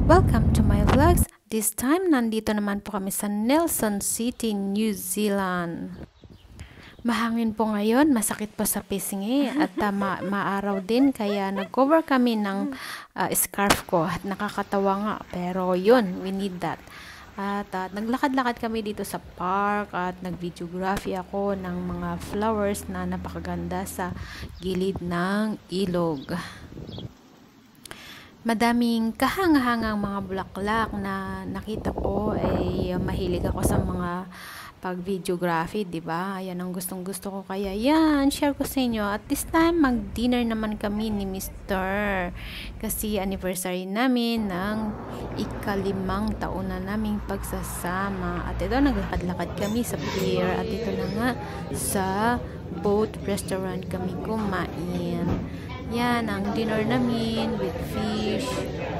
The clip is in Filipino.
Welcome to my vlogs. This time, nandito naman po kami sa Nelson City, New Zealand. Mahangin po ngayon, masakit po sa pisngi at maaraw din kaya nag-cover kami ng scarf ko at nakakatawa nga pero yun, we need that. At naglakad-lakad kami dito sa park at nag-videography ako ng mga flowers na napakaganda sa gilid ng ilog. Madaming kahanga-hangang mga bulaklak na nakita ko ay mahilig ako sa mga pag-videography, 'di ba? Ayan ang gustong-gusto ko kaya yan, share ko sa inyo. At this time mag-dinner naman kami ni Mr. Kasi anniversary namin ng ika-5 taon na naming pagsasama. At ito naglakad-lakad kami sa pier at ito na nga sa boat restaurant kami kumain. Yan ang dinner namin with fish